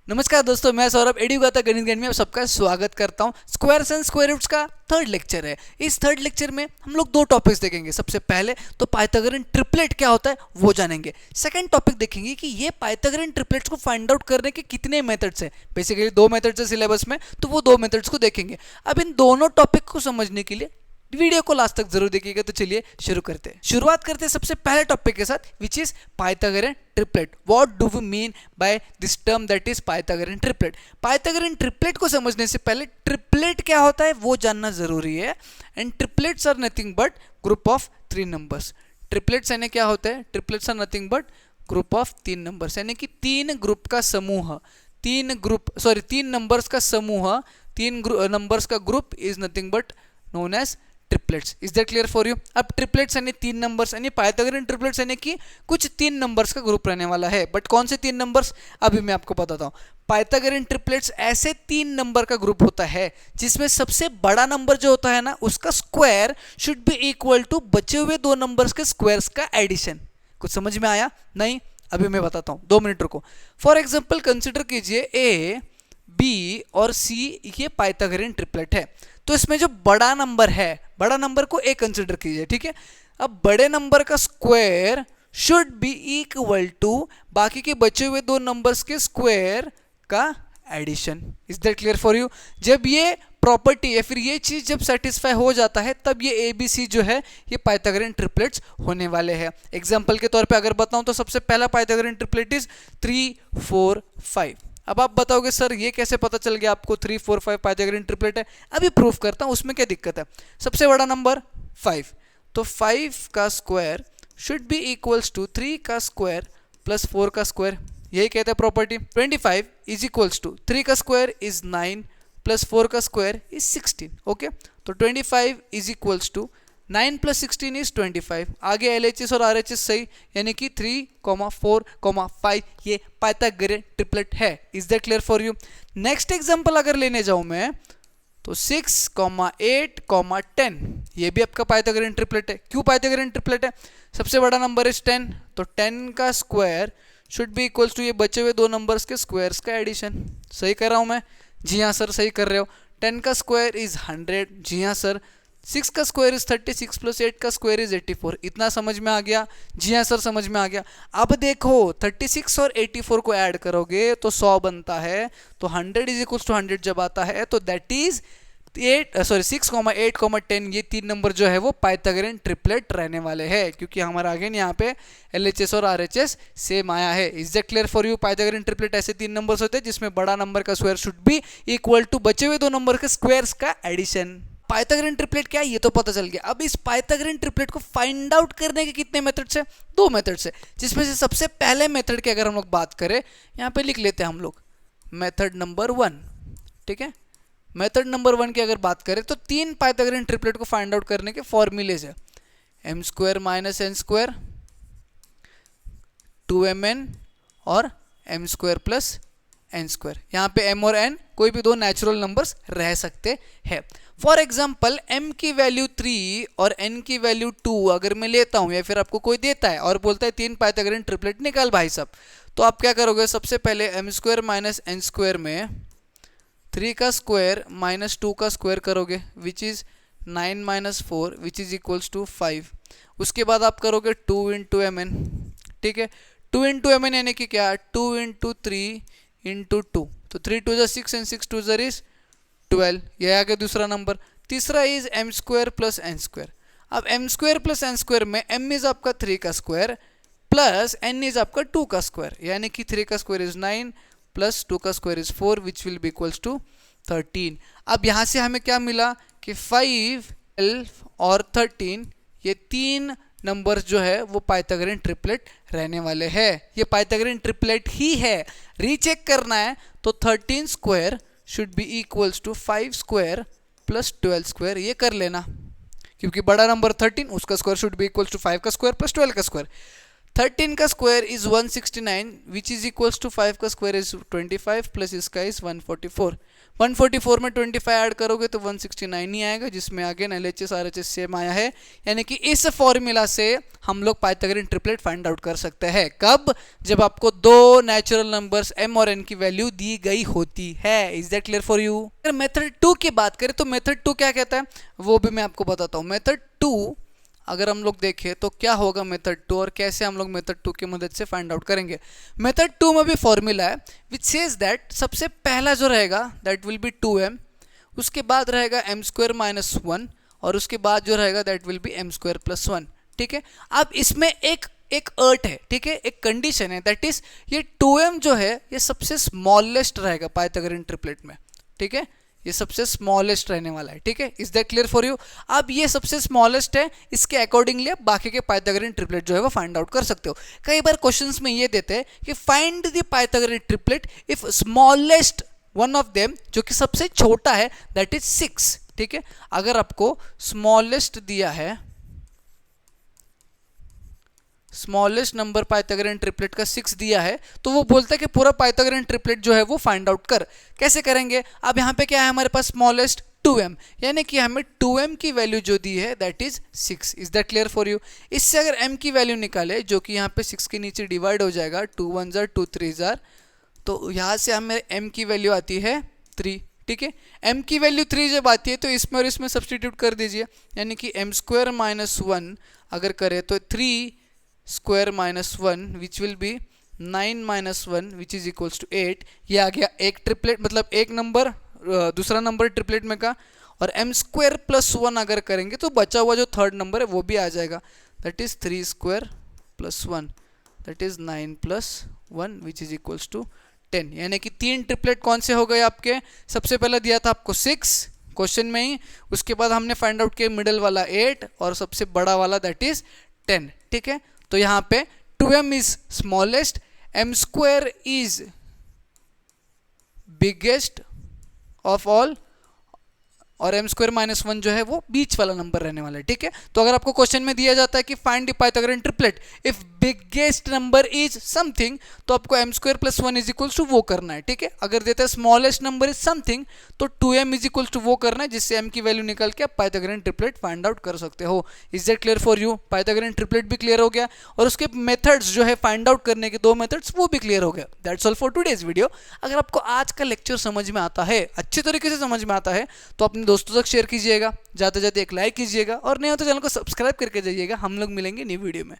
नमस्कार दोस्तों, मैं सौरभ एडुगाता गणित ज्ञान में आप सबका स्वागत करता हूं। स्क्वायर्स एंड स्क्वायर रूट्स का थर्ड लेक्चर है। इस थर्ड लेक्चर में हम लोग दो टॉपिक्स देखेंगे। सबसे पहले तो पाइथागोरन ट्रिपलेट क्या होता है वो जानेंगे। सेकंड टॉपिक देखेंगे कि ये पाइथागोरन ट्रिपलेट्स को फाइंड आउट करने के कितने मेथड्स हैं। बेसिकली दो मेथड्स है सिलेबस में, तो वो दो मेथड्स को देखेंगे। अब इन दोनों टॉपिक को समझने के लिए वीडियो को लास्ट तक जरूर देखिएगा। तो चलिए शुरू करते हैं। शुरुआत करते हैं सबसे पहले टॉपिक के साथ, which is Pythagorean triplet. What do we mean by this term that is Pythagorean triplet. Pythagorean triplet को समझने से पहले ट्रिपलेट क्या होता है वो जानना जरूरी है। And triplets are nothing but group of 3 numbers. Triplets यानी क्या होते हैं? Triplets are nothing but group of 3 numbers, यानी कि तीन ग्रुप का समूह, तीन नंबर्स का समूह, तीन नंबर्स का group is nothing but known as triplets. Is that clear for you? अब ट्रिपलेट्स यानी तीन नंबर्स, यानी पाइथागोरन ट्रिपलेट्स यानी कि कुछ तीन नंबर्स का ग्रुप रहने वाला है। बट कौन से तीन नंबर्स अभी मैं आपको बताता हूं। पाइथागोरन ट्रिपलेट्स ऐसे तीन नंबर का ग्रुप होता है जिसमें सबसे बड़ा नंबर जो होता है ना, उसका square should be equal to बचे हुए दो नंबर्स के स्क्वायर्स का एडिशन। कुछ समझ में आया? नहीं? अभी मैं बताता हूं, 2 मिनट रुको। फॉर एग्जाम्पल कंसिडर कीजिए ए, बी और सी, ये पाइथागोरन ट्रिपलेट है। तो इसमें जो बड़ा नंबर है, बड़ा नंबर को ए कंसिडर कीजिए, ठीक है। अब बड़े नंबर का square should be equal to बाकी के बचे हुए दो नंबर्स के स्क्वायर का addition. Is that clear for you? जब ये प्रॉपर्टी या फिर ये चीज जब सेटिस्फाई हो जाता है तब ये ए बी सी जो है ये पाइथागोरन ट्रिपलेट्स होने वाले हैं। एग्जांपल के तौर पे अगर बताऊं तो सबसे पहला पाइथागोरन ट्रिपलेट इज 3, 4, 5। अब आप बताओगे सर ये कैसे पता चल गया आपको 3, 4, 5 पाइथागोरन ट्रिपलेट है? अभी प्रूफ करता हूं, उसमें क्या दिक्कत है। सबसे बड़ा नंबर 5, तो 5 का square should be equals to 3 का स्क्वायर प्लस 4 का स्क्वायर। यही कहते हैं प्रॉपर्टी। 25 इज इक्वल्स टू 3 का स्क्वायर इज 9 प्लस 4 का स्क्वायर इज 16। ओके, तो 25 is equals to 9 plus 16 is 25। आगे LHS और RHS सही, यानी कि 3, 4, 5 ये पाइथागोरन ट्रिपलेट है। Is that clear for you? Next example अगर लेने जाऊं मैं तो 6, 8, 10 ये भी आपका पाइथागोरन ट्रिपलेट है। क्यों पाइथागोरन ट्रिपलेट है? सबसे बड़ा नंबर इज 10, तो 10 का square should be equals to ये बचे हुए दो नंबर्स के स्क्वायर्स का एडिशन। सही कर रहा हूं मैं? जी हाँ सर, सही कर रहे हो। 10 का स्क्वायर इज 100। जी हाँ सर। 6 का स्क्वायर इज 36 प्लस 8 का स्क्वायर इज 84। इतना समझ में आ गया? जी हाँ सर, समझ में आ गया। अब देखो 36 और 84 को ऐड करोगे तो 100 बनता है। तो 100 इज इक्वल्स टू 100 जब आता है तो दैट इज 6, 8, 10 ये तीन नंबर जो है वो पाइथागोरन ट्रिपलेट रहने वाले हैं, क्योंकि हमारा अगेन यहाँ पे LHS और RHS सेम आया है। Is that clear for you? Pythagorean triplet ऐसे तीन नंबर्स होते हैं जिसमें बड़ा नंबर का square should be equal to बचे हुए दो नंबर के स्क्वायर्स का एडिशन। पाइथागोरन ट्रिपलेट क्या है ये तो पता चल गया। अब इस पाइथागोरन ट्रिपलेट को फाइंड आउट करने के कितने मेथड्स है? 2 मेथड्स है, जिसमें से सबसे पहले मेथड की अगर हम लोग बात करें, यहाँ पे लिख लेते हैं हम लोग मेथड नंबर 1, ठीक है। मेथड नंबर 1 की अगर बात करें तो तीन पाइथागोरन ट्रिपलेट को फाइंड आउट करने के फॉर्मूलेज है। m² माइनस n² 2mn और m² प्लस n²। यहाँ पे m और n कोई भी दो नेचुरल नंबर्स रह सकते हैं। फॉर एग्जाम्पल m की वैल्यू 3 और n की वैल्यू 2 अगर मैं लेता हूँ या फिर आपको कोई देता है और बोलता है तीन पाइथागोरन ट्रिपलेट निकाल भाई साहब, तो आप क्या करोगे? सबसे पहले m² माइनस n² में 3 का स्क्वायर माइनस 2 का स्क्वायर करोगे, which is 9 minus 4 which is equals to 5। उसके बाद आप करोगे 2 इंटू mn, ठीक है। 2 इंटू mn यानी कि क्या? 2 इंटू 3 इंटू 2, तो 3 2 जा 6 एंड 6 2 जा इज 12। यह आ गया दूसरा नंबर। तीसरा इज m² प्लस n²। अब m² प्लस n² में m इज आपका 3 का स्क्वायर प्लस n इज आपका 2 का स्क्वायर, यानी कि 3 का स्क्वायर इज 9 प्लस 2 का square is 4 which will be equals to 13। अब यहाँ से हमें क्या मिला कि 5, 12 और 13 ये तीन नंबर जो है वो पाइथागोरन ट्रिपलेट रहने वाले हैं। ये पाइथागोरन ट्रिपलेट ही है। रीचेक करना है तो 13 square should be equals to 5 square plus 12 square, ये कर लेना, क्योंकि बड़ा नंबर 13 उसका square should be equals to 5 का स्क्वायर प्लस 12 का स्क्वायर। 13 का square is 169 which is equals to 5 का स्क्वायर इज 25 प्लस इसका इज 144। 144 में 25 ऐड करोगे तो 169 ही आएगा, जिसमें आगे LHS RHS सेम आया है। यानी कि इस फॉर्मूला से हम लोग पाइथागोरियन ट्रिपलेट फाइंड आउट कर सकते हैं। कब? जब आपको दो नेचुरल नंबर्स m और n की वैल्यू दी गई होती है। Is that clear for you? अगर मेथड 2 की बात करें तो मेथड 2 क्या कहता है वो भी मैं आपको बताता हूँ। मेथड 2 अगर हम लोग देखें तो क्या होगा मेथड 2 और कैसे हम लोग मेथड 2 की मदद से फाइंड आउट करेंगे। मेथड 2 में भी फॉर्मूला है विच सेज दैट सबसे पहला जो रहेगा दैट विल बी 2m, उसके बाद रहेगा m² - 1 और उसके बाद जो रहेगा दैट विल बी m² + 1। ठीक है, अब इसमें एक अर्ट है, ठीक है, एक कंडीशन है, दैट इज ये 2m जो है ये सबसे स्मॉलेस्ट रहेगा पाइथागोरियन ट्रिपलेट में। ठीक है, ये सबसे स्मॉलेस्ट रहने वाला है। ठीक है, is that clear for you? अब ये सबसे स्मॉलेस्ट है, इसके अकॉर्डिंगली आप बाकी के पाइथागोरियन ट्रिपलेट जो है वो फाइंड आउट कर सकते हो। कई बार क्वेश्चंस में ये देते हैं कि find the Pythagorean triplet if smallest one of them, जो कि सबसे छोटा है, दैट इज 6। ठीक है, अगर आपको स्मॉलेस्ट दिया है, स्मॉलेस्ट नंबर पाइथागोरियन ट्रिपलेट का 6 दिया है, तो वो बोलता है कि पूरा पाइथागोरियन ट्रिपलेट जो है वो फाइंड आउट कर। कैसे करेंगे? अब यहाँ पे क्या है हमारे पास स्मॉलेस्ट 2m, यानी कि हमें 2m की वैल्यू जो दी है that is 6। Is that clear for you? इससे अगर m की वैल्यू निकाले जो कि यहाँ पे 6 के नीचे डिवाइड हो जाएगा, 2 1 जार 2 3 जार, तो यहाँ से हमें m की वैल्यू आती है 3। ठीक है, m की वैल्यू 3 जब आती है तो इसमें और इसमें सब्सटीट्यूट कर दीजिए, यानी कि m² - 1 अगर करें तो 3² - 1 which will be 9 - 1 which is equals to 8। ये आ गया एक ट्रिपलेट, मतलब एक नंबर दूसरा नंबर ट्रिपलेट में का, और m² + 1 अगर करेंगे तो बचा हुआ जो थर्ड नंबर है वो भी आ जाएगा, that is 3² + 1 that is 9 + 1 which is equals to 10। यानी कि 3 ट्रिपलेट कौन से हो गए आपके? सबसे पहले दिया था आपको 6 क्वेश्चन में ही, उसके बाद हमने फाइंड आउट किया मिडिल वाला 8 और सबसे बड़ा वाला दैट इज 10। ठीक है, तो यहाँ पे 2m is smallest, m² is biggest of all और m² - 1 जो है वो बीच वाला नंबर रहने वाला है। ठीक है, तो अगर आपको क्वेश्चन में दिया जाता है कि find the Pythagorean triplet if biggest number is something, तो आपको m² + 1 इज इक्वल्स टू वो करना है। ठीक है, अगर देता है स्मॉलेस्ट नंबर इज समथिंग तो 2m इज इक्वल्स टू वो करना है, जिससे m की वैल्यू निकाल के आप पाइथागोरियन ट्रिपलेट फाइंड आउट कर सकते हो। Is that clear for you? Pythagorean triplet भी क्लियर हो गया और उसके मेथड्स जो है फाइंड आउट करने के 2 मेथड्स वो भी क्लियर हो गया। That's all for today's video. अगर आपको आज का लेक्चर समझ में आता है, अच्छे तरीके से समझ में आता है, तो अपने दोस्तों तक शेयर कीजिएगा, जाते जाते एक लाइक कीजिएगा और नहीं हो तो चैनल को सब्सक्राइब करके जाइएगा। हम लोग मिलेंगे न्यू वीडियो में।